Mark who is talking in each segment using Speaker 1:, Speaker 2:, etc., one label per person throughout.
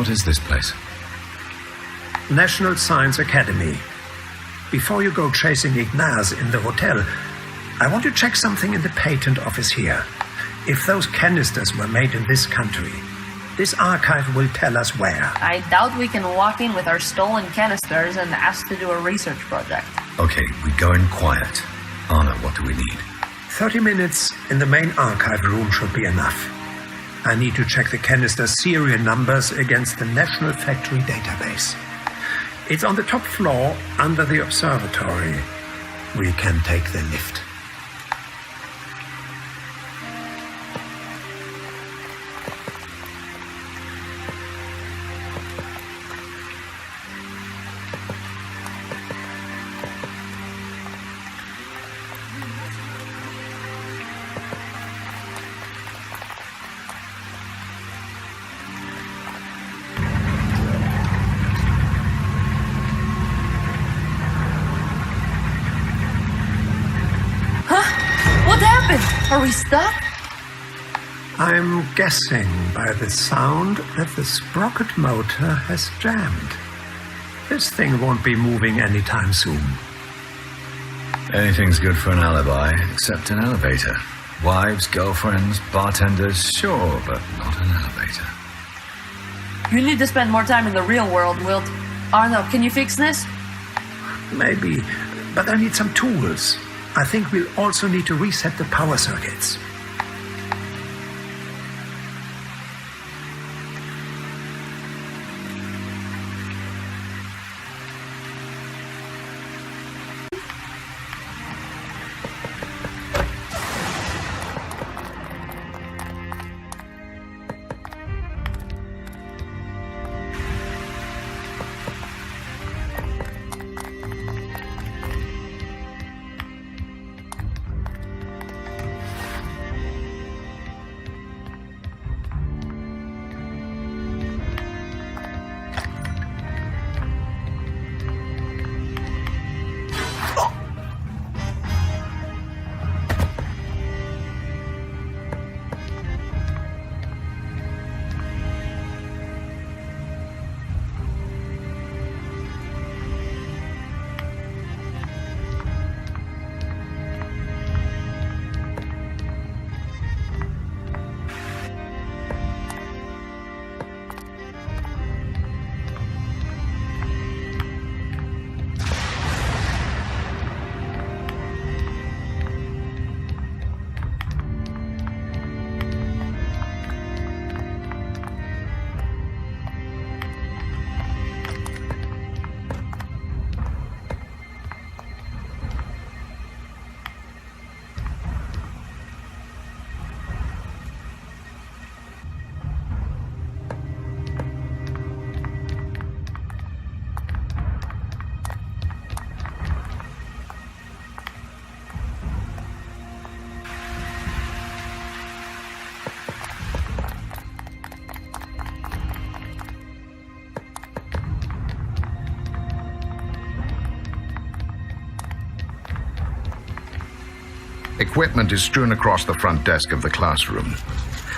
Speaker 1: What is this place?
Speaker 2: National Science Academy. Before you go chasing Ignaz in the hotel, I want to check something in the patent office here. If those canisters were made in this country, this archive will tell us where.
Speaker 3: I doubt we can walk in with our stolen canisters and ask to do a research project.
Speaker 1: Okay, we go in quiet. Anna, what do we need?
Speaker 2: 30 minutes in the main archive room should be enough. I need to check the canister serial numbers against the National Factory database. It's on the top floor under the observatory. We can take the lift.
Speaker 3: Are we stuck?
Speaker 2: I'm guessing by the sound that the sprocket motor has jammed. This thing won't be moving anytime soon.
Speaker 1: Anything's good for an alibi, except an elevator. Wives, girlfriends, bartenders, sure, but not an elevator.
Speaker 3: You need to spend more time in the real world, Wilt. Arno, can you fix this?
Speaker 2: Maybe, but I need some tools. I think we'll also need to reset the power circuits.
Speaker 4: Equipment is strewn across the front desk of the classroom.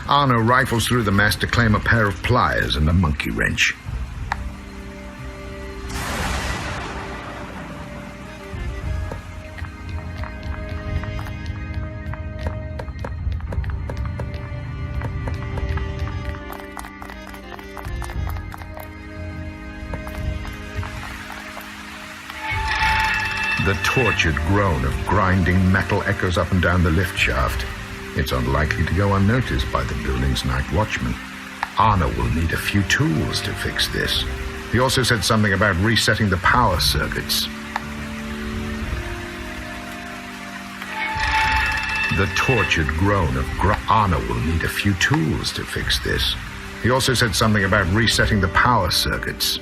Speaker 4: Arno rifles through the mess to claim a pair of pliers and a monkey wrench. The tortured groan of grinding metal echoes up and down the lift shaft. It's unlikely to go unnoticed by the building's night watchman. Arno will need a few tools to fix this. He also said something about resetting the power circuits. The tortured groan of Arno will need a few tools to fix this. He also said something about resetting the power circuits.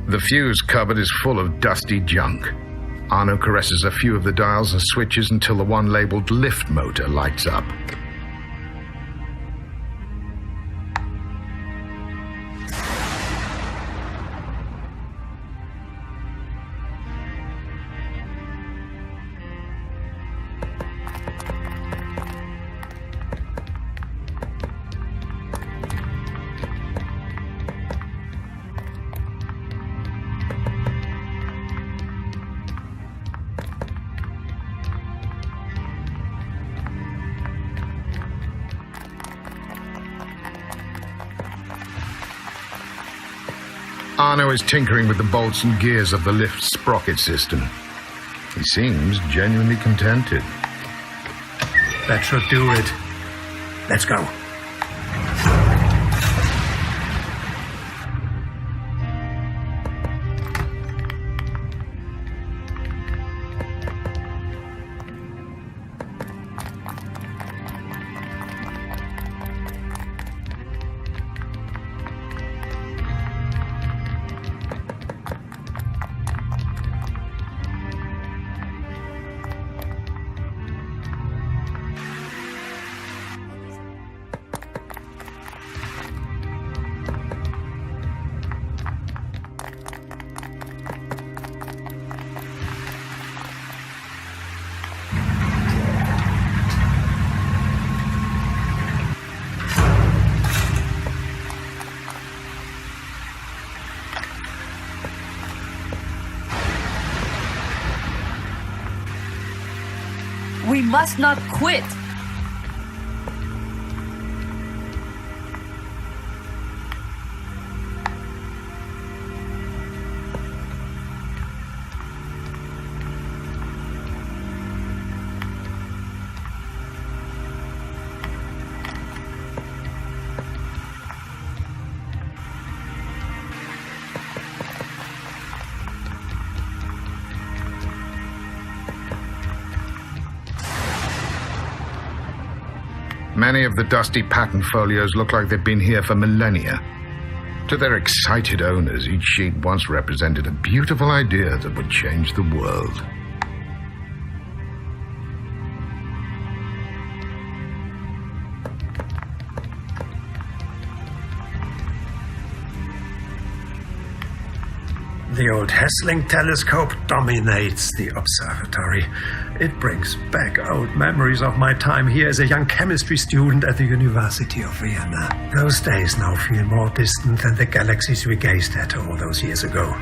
Speaker 4: The fuse cupboard is full of dusty junk. Arno caresses a few of the dials and switches until the one labeled lift motor lights up. Arno is tinkering with the bolts and gears of the lift sprocket system. He seems genuinely contented.
Speaker 2: That should do it. Let's go.
Speaker 3: We must not quit.
Speaker 4: Many of the dusty pattern folios look like they've been here for millennia. To their excited owners, each sheet once represented a beautiful idea that would change the world.
Speaker 2: The old Hessling telescope dominates the observatory. It brings back old memories of my time here as a young chemistry student at the University of Vienna. Those days now feel more distant than the galaxies we gazed at all those years ago.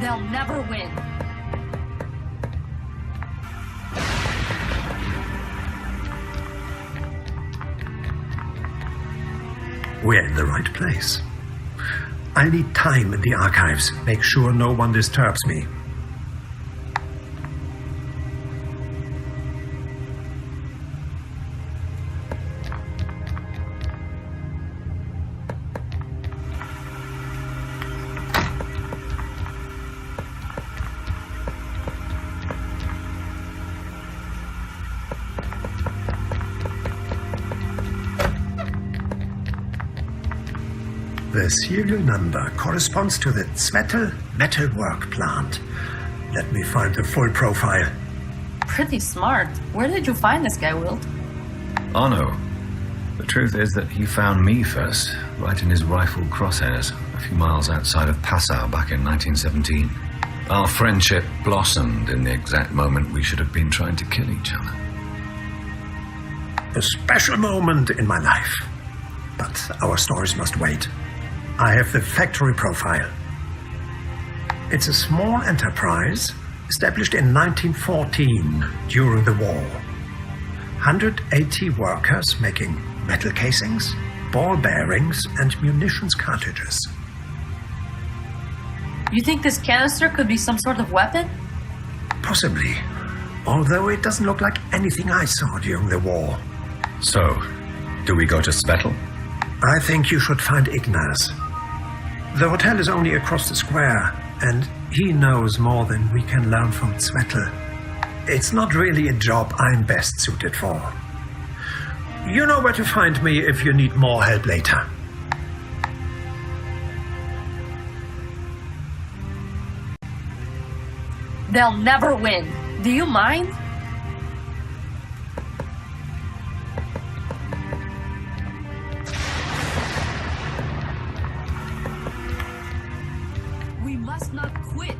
Speaker 3: They'll never win.
Speaker 2: We're in the right place. I'll need time in the archives. Make sure no one disturbs me. The serial number corresponds to the Zwetel metalwork plant. Let me find the full profile.
Speaker 3: Pretty smart. Where did you find this guy, Wilt?
Speaker 1: Arno. The truth is that he found me first, right in his rifled crosshairs, a few miles outside of Passau back in 1917. Our friendship blossomed in the exact moment we should have been trying to kill each other.
Speaker 2: A special moment in my life. But our stories must wait. I have the factory profile. It's a small enterprise established in 1914 during the war. 180 workers making metal casings, ball bearings, and munitions cartridges.
Speaker 3: You think this canister could be some sort of weapon?
Speaker 2: Possibly, although it doesn't look like anything I saw during the war.
Speaker 1: So, do we go to Svetel?
Speaker 2: I think you should find Ignaz. The hotel is only across the square, and he knows more than we can learn from Zwettl. It's not really a job I'm best suited for. You know where to find me if you need more help later.
Speaker 3: They'll never win. Do you mind? We must not quit.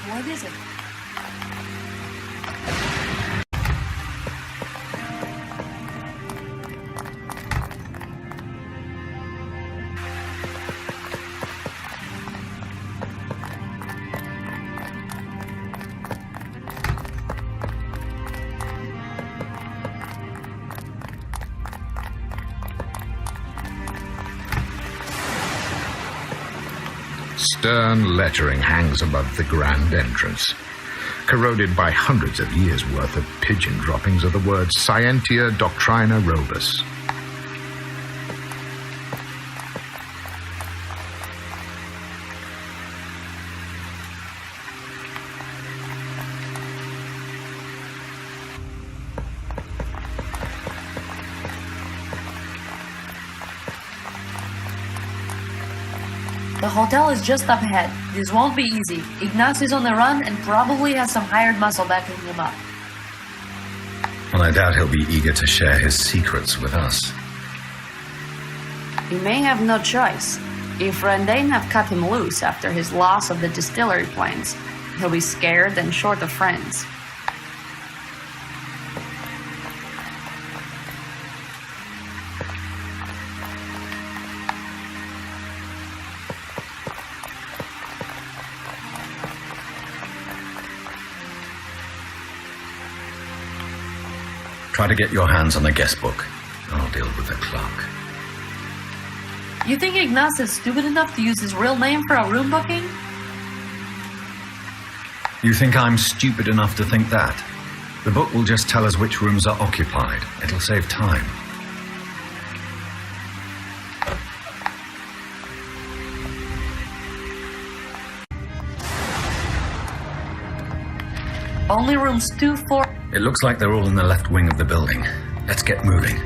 Speaker 3: What is it?
Speaker 4: Stern lettering hangs above the grand entrance. Corroded by hundreds of years' worth of pigeon droppings are the words Scientia Doctrina Robus.
Speaker 3: The hotel is just up ahead. This won't be easy. Ignaz is on the run and probably has some hired muscle backing him up.
Speaker 1: Well, I doubt he'll be eager to share his secrets with us.
Speaker 3: He may have no choice. If Rendane have cut him loose after his loss of the distillery planes, he'll be scared and short of friends.
Speaker 1: Try to get your hands on the guest book. I'll deal with the clerk.
Speaker 3: You think Ignaz is stupid enough to use his real name for a room booking?
Speaker 1: You think I'm stupid enough to think that? The book will just tell us which rooms are occupied. It'll save time.
Speaker 3: Only rooms 2, 4...
Speaker 1: It looks like they're all in the left wing of the building. Let's get moving.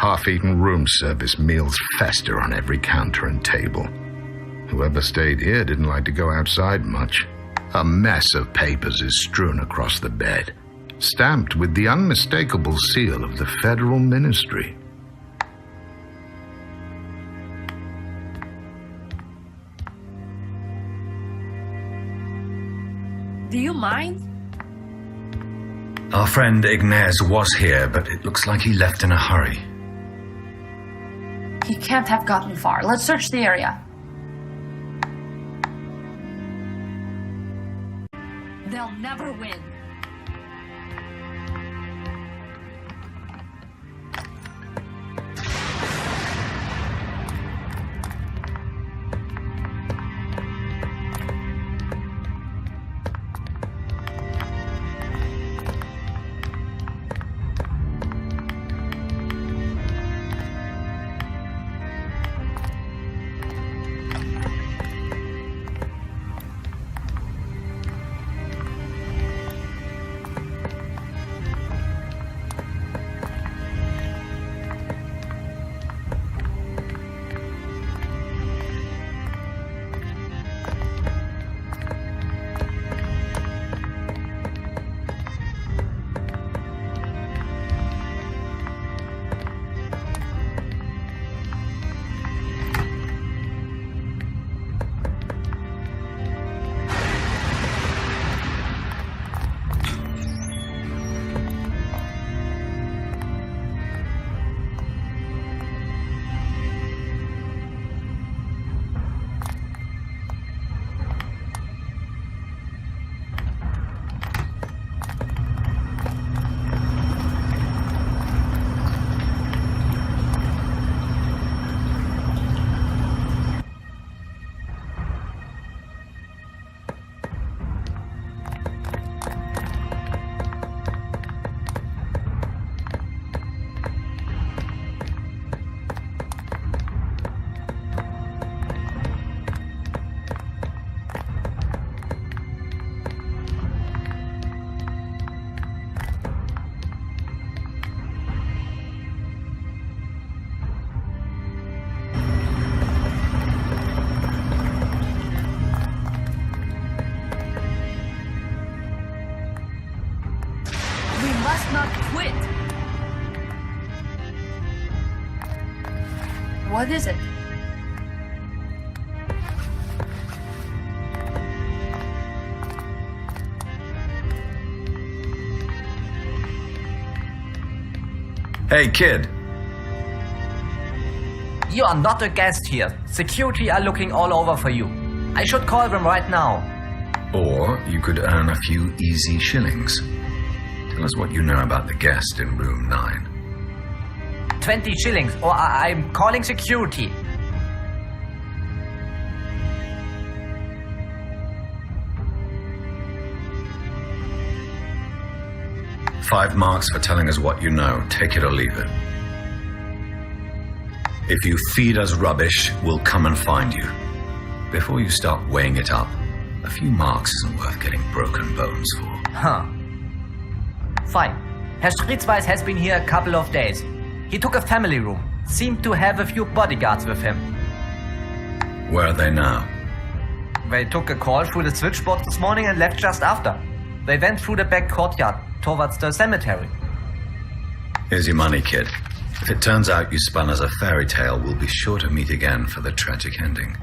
Speaker 4: Half-eaten room service meals fester on every counter and table. Whoever stayed here didn't like to go outside much. A mess of papers is strewn across the bed, stamped with the unmistakable seal of the federal ministry.
Speaker 3: Do you mind?
Speaker 1: Our friend Ignaz was here, but it looks like he left in a hurry.
Speaker 3: He can't have gotten far. Let's search the area. They'll never win. Not quit. What is it?
Speaker 1: Hey, kid.
Speaker 5: You are not a guest here. Security are looking all over for you. I should call them right now.
Speaker 1: Or you could earn a few easy shillings. Tell us what you know about the guest in room 9.
Speaker 5: 20 shillings, or I'm calling security.
Speaker 1: $5 marks for telling us what you know. Take it or leave it. If you feed us rubbish, we'll come and find you. Before you start weighing it up, a few marks isn't worth getting broken bones for.
Speaker 5: Huh. Fine. Herr Stritzweiss has been here a couple of days. He took a family room. Seemed to have a few bodyguards with him.
Speaker 1: Where are they now?
Speaker 5: They took a call through the switchboard this morning and left just after. They went through the back courtyard towards the cemetery.
Speaker 1: Here's your money, kid. If it turns out you spun us a fairy tale, we'll be sure to meet again for the tragic ending.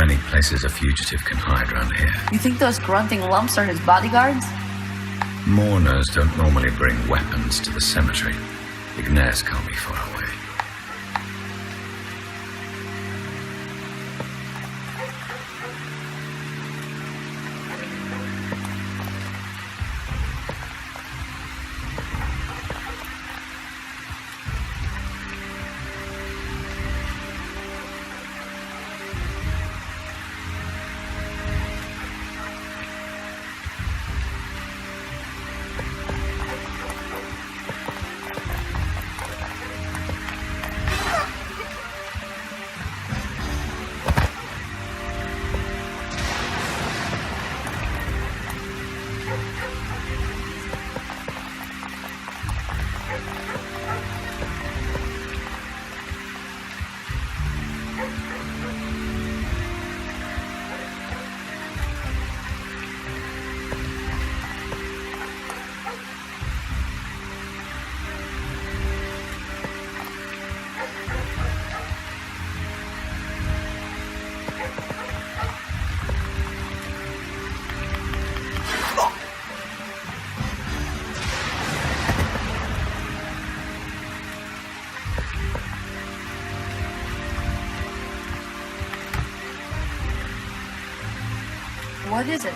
Speaker 1: many places a fugitive can hide around here.
Speaker 3: You think those grunting lumps are his bodyguards?
Speaker 1: Mourners don't normally bring weapons to the cemetery. Ignaz can't be far away.
Speaker 3: What is it?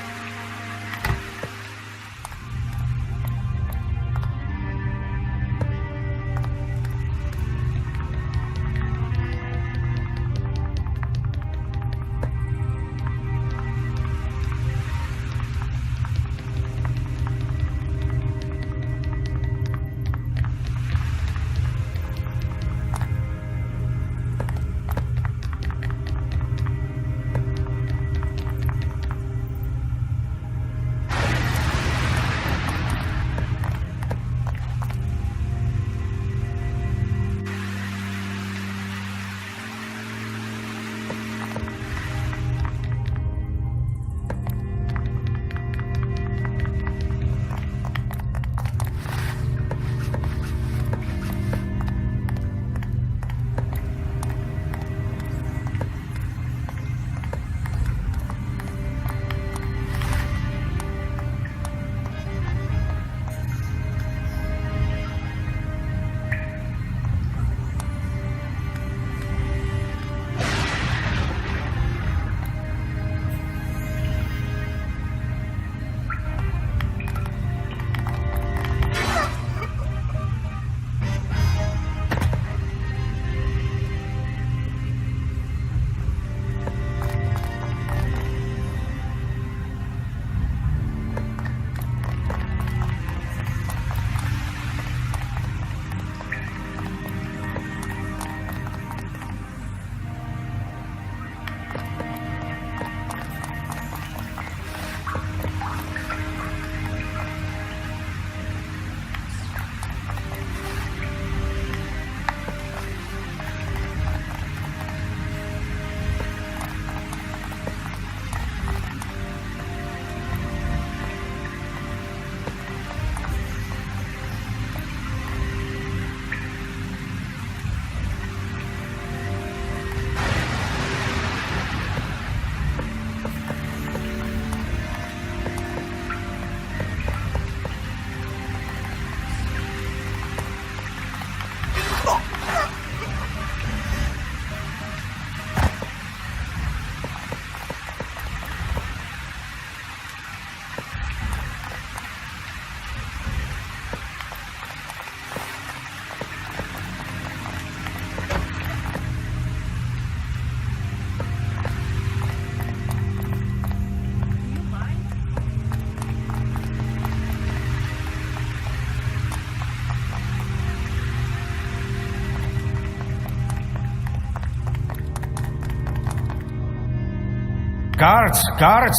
Speaker 2: Guards! Guards!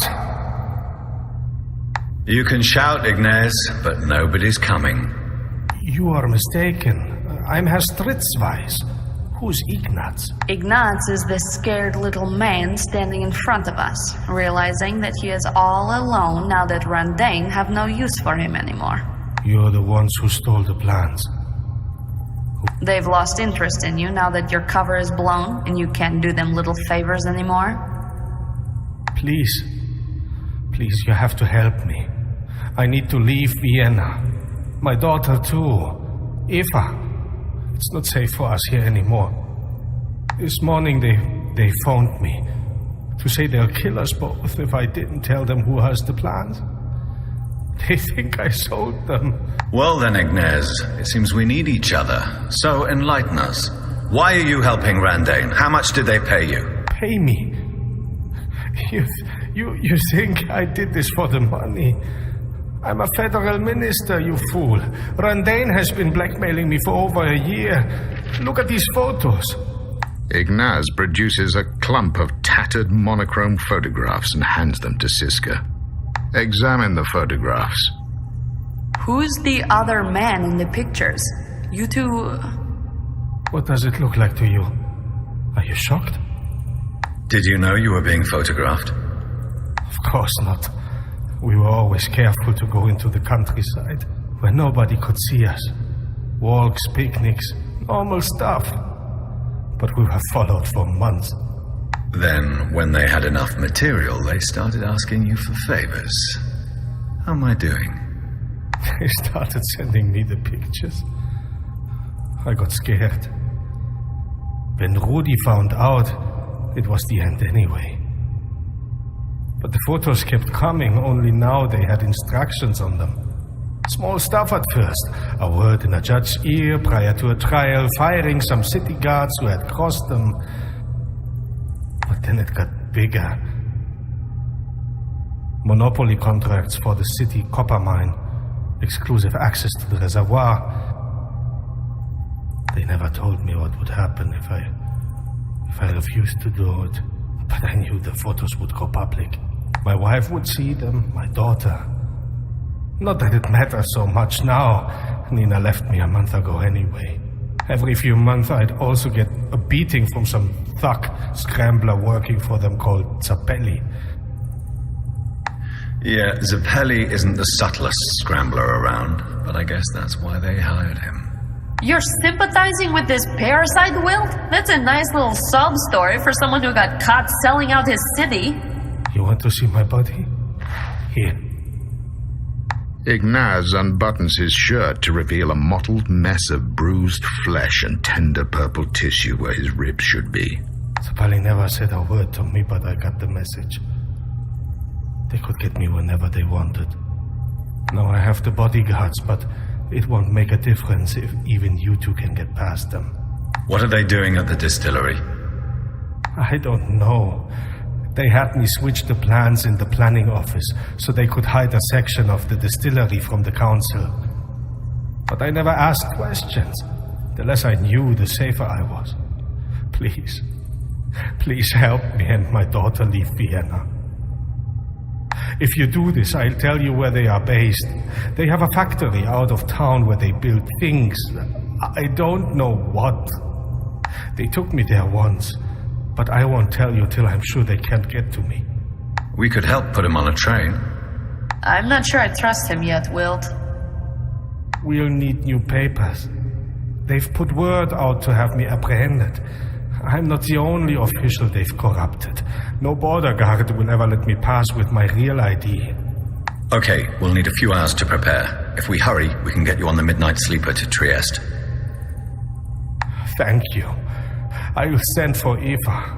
Speaker 1: You can shout, Ignaz, but nobody's coming.
Speaker 2: You are mistaken. I'm Herr Stritzweis. Who's Ignaz?
Speaker 3: Ignaz is this scared little man standing in front of us, realizing that he is all alone now that Randane have no use for him anymore.
Speaker 2: You're the ones who stole the plans.
Speaker 3: They've lost interest in you now that your cover is blown and you can't do them little favors anymore.
Speaker 6: Please, you have to help me. I need to leave Vienna. My daughter too. Eva. It's not safe for us here anymore. This morning they phoned me to say they'll kill us both if I didn't tell them who has the plans. They think I sold them.
Speaker 1: Well then, Ignaz, it seems we need each other. So enlighten us. Why are you helping Randane? How much did they pay you?
Speaker 6: Pay me? You think I did this for the money? I'm a federal minister, you fool. Randane has been blackmailing me for over a year. Look at these photos.
Speaker 4: Ignaz produces a clump of tattered monochrome photographs and hands them to Siska. Examine the photographs.
Speaker 3: Who's the other man in the pictures? You two...
Speaker 6: What does it look like to you? Are you shocked?
Speaker 1: Did you know you were being photographed?
Speaker 6: Of course not. We were always careful to go into the countryside, where nobody could see us. Walks, picnics, normal stuff. But we were followed for months.
Speaker 1: Then, when they had enough material, they started asking you for favors. How am I doing?
Speaker 6: They started sending me the pictures. I got scared. When Rudi found out, it was the end anyway. But the photos kept coming, only now they had instructions on them. Small stuff at first. A word in a judge's ear prior to a trial, firing some city guards who had crossed them. But then it got bigger. Monopoly contracts for the city copper mine. Exclusive access to the reservoir. They never told me what would happen if I refused to do it. But I knew the photos would go public. My wife would see them, my daughter. Not that it matters so much now. Nina left me a month ago anyway. Every few months I'd also get a beating from some thug scrambler working for them called Zappelli.
Speaker 1: Yeah, Zappelli isn't the subtlest scrambler around, but I guess that's why they hired him.
Speaker 3: You're sympathizing with this parasite, Wilt? That's a nice little sob story for someone who got caught selling out his city.
Speaker 6: You want to see my body? Here.
Speaker 4: Ignaz unbuttons his shirt to reveal a mottled mess of bruised flesh and tender purple tissue where his ribs should be.
Speaker 6: Zappelli never said a word to me, but I got the message. They could get me whenever they wanted. Now I have the bodyguards, but it won't make a difference if even you two can get past them.
Speaker 1: What are they doing at the distillery?
Speaker 6: I don't know. They had me switch the plans in the planning office so they could hide a section of the distillery from the council. But I never asked questions. The less I knew, the safer I was. Please help me and my daughter leave Vienna. If you do this, I'll tell you where they are based. They have a factory out of town where they build things. I don't know what. They took me there once, but I won't tell you till I'm sure they can't get to me.
Speaker 1: We could help put him on a train.
Speaker 3: I'm not sure I trust him yet, Wilt.
Speaker 6: We'll need new papers. They've put word out to have me apprehended. I'm not the only official they've corrupted. No border guard will ever let me pass with my real ID.
Speaker 1: Okay, we'll need a few hours to prepare. If we hurry, we can get you on the midnight sleeper to Trieste.
Speaker 6: Thank you. I will send for Eva.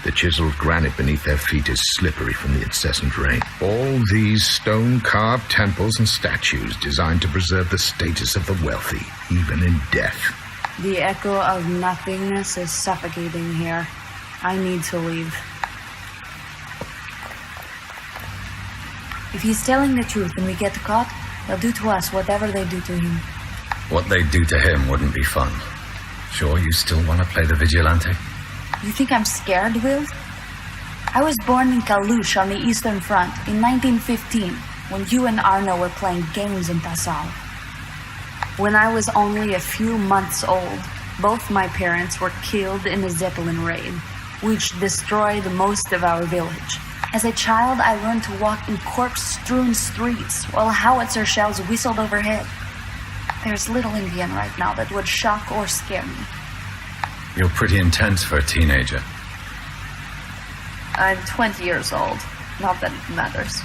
Speaker 4: The chiseled granite beneath their feet is slippery from the incessant rain. All these stone-carved temples and statues designed to preserve the status of the wealthy, even in death.
Speaker 3: The echo of nothingness is suffocating here. I need to leave. If he's telling the truth and we get caught, they'll do to us whatever they do to him.
Speaker 1: What they'd do to him wouldn't be fun. Sure you still want to play the vigilante?
Speaker 3: You think I'm scared, Will? I was born in Kalush on the Eastern Front in 1915, when you and Arno were playing games in Passau. When I was only a few months old, both my parents were killed in a Zeppelin raid, which destroyed most of our village. As a child, I learned to walk in corpse-strewn streets while howitzer shells whistled overhead. There's little in Vienna right now that would shock or scare me.
Speaker 1: You're pretty intense for a teenager.
Speaker 3: I'm 20 years old. Not that it matters.